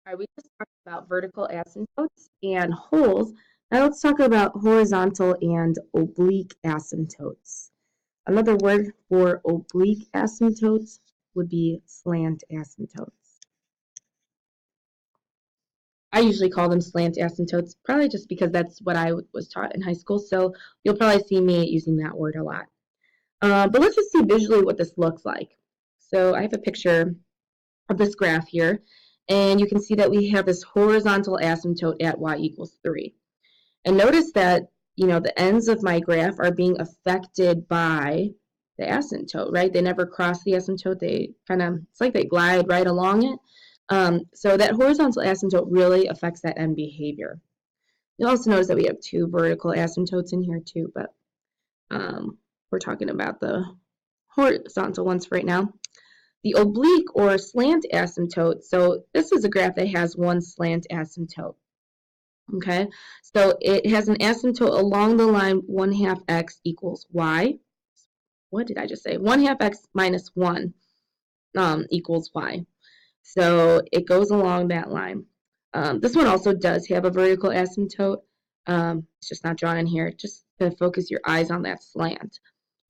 All right, we just talked about vertical asymptotes and holes. Now let's talk about horizontal and oblique asymptotes. Another word for oblique asymptotes would be slant asymptotes. I usually call them slant asymptotes, probably just because that's what I was taught in high school, so you'll probably see me using that word a lot. But let's just see visually what this looks like. So I have a picture of this graph here, and you can see that we have this horizontal asymptote at y equals 3. And notice that, the ends of my graph are being affected by the asymptote, right? They never cross the asymptote. They it's like they glide right along it. So that horizontal asymptote really affects that end behavior. You'll also notice that we have two vertical asymptotes in here too, but we're talking about the horizontal ones right now. The oblique or slant asymptote, so this is a graph that has one slant asymptote. Okay, so it has an asymptote along the line 1/2 x equals y. What did I just say? 1/2 x minus 1 equals y. So it goes along that line. This one also does have a vertical asymptote. It's just not drawn in here, just to focus your eyes on that slant.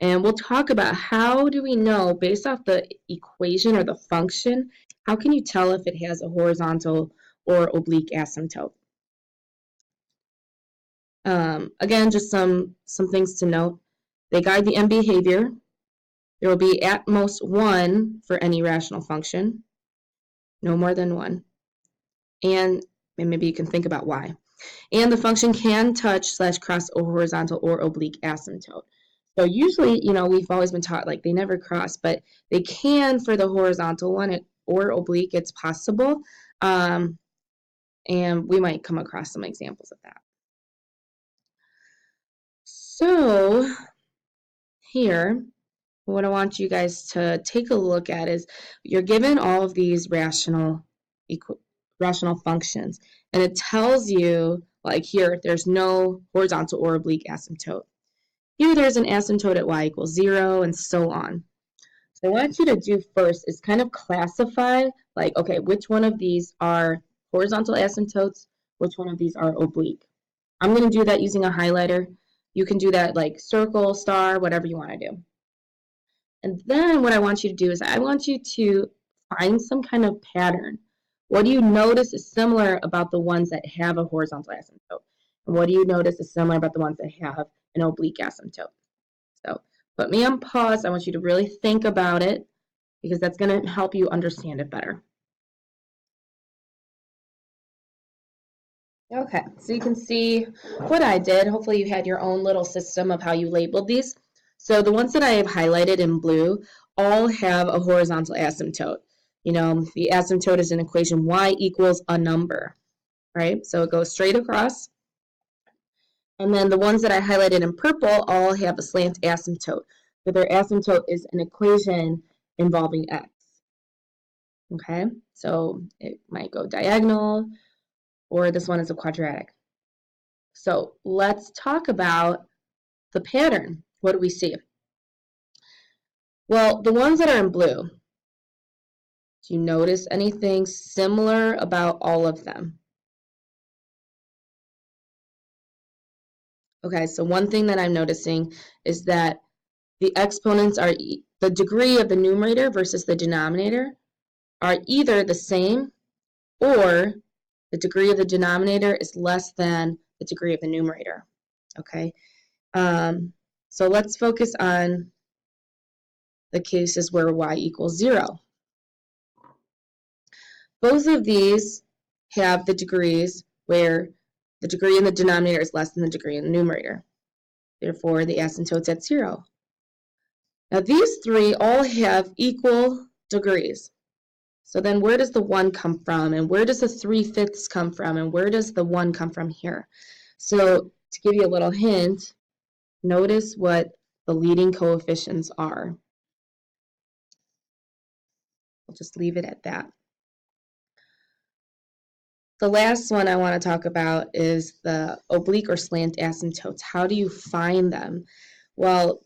And we'll talk about how do we know, based off the equation or the function, how can you tell if it has a horizontal or oblique asymptote? Again, just some things to note. They guide the end behavior. There will be at most one for any rational function, no more than one. And maybe you can think about why. And the function can touch / cross a horizontal or oblique asymptote. So usually, we've always been taught like they never cross, but they can for the horizontal one or oblique, it's possible. And we might come across some examples of that. So here, what I want you guys to take a look at is you're given all of these rational functions, and it tells you, like here, there's no horizontal or oblique asymptote. Here there's an asymptote at y equals 0, and so on. So what I want you to do first is kind of classify, like, okay, which one of these are horizontal asymptotes, which one of these are oblique. I'm going to do that using a highlighter. You can do that like circle, star, whatever you want to do. And then what I want you to do is I want you to find some kind of pattern. What do you notice is similar about the ones that have a horizontal asymptote? And what do you notice is similar about the ones that have an oblique asymptote? So put me on pause. I want you to really think about it because that's going to help you understand it better. Okay, so you can see what I did. Hopefully you had your own little system of how you labeled these. So the ones that I have highlighted in blue all have a horizontal asymptote. The asymptote is an equation y equals a number, right? So it goes straight across. And then the ones that I highlighted in purple all have a slant asymptote. So their asymptote is an equation involving x. Okay, so it might go diagonal, or this one is a quadratic. So let's talk about the pattern. What do we see? Well, the ones that are in blue, do you notice anything similar about all of them? Okay, so one thing that I'm noticing is that the exponents are the degree of the numerator versus the denominator are either the same or the degree of the denominator is less than the degree of the numerator. Okay, so let's focus on the cases where y equals 0. Both of these have the degrees where the degree in the denominator is less than the degree in the numerator. Therefore, the asymptote's at 0. Now, these three all have equal degrees. So then where does the 1 come from? And where does the 3/5 come from? And where does the 1 come from here? So to give you a little hint, notice what the leading coefficients are. I'll just leave it at that. The last one I want to talk about is the oblique or slant asymptotes. How do you find them? Well,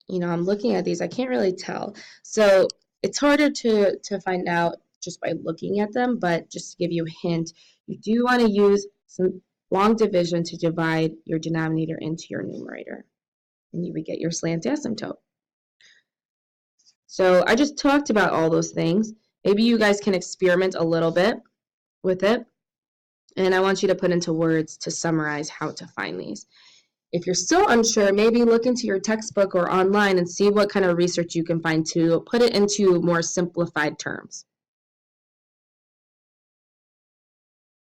I'm looking at these, I can't really tell. So it's harder to find out just by looking at them, but just to give you a hint, you do want to use some long division to divide your denominator into your numerator, and you would get your slant asymptote. So I just talked about all those things. Maybe you guys can experiment a little bit with it, and I want you to put into words to summarize how to find these. If you're still unsure, maybe look into your textbook or online and see what kind of research you can find to put it into more simplified terms.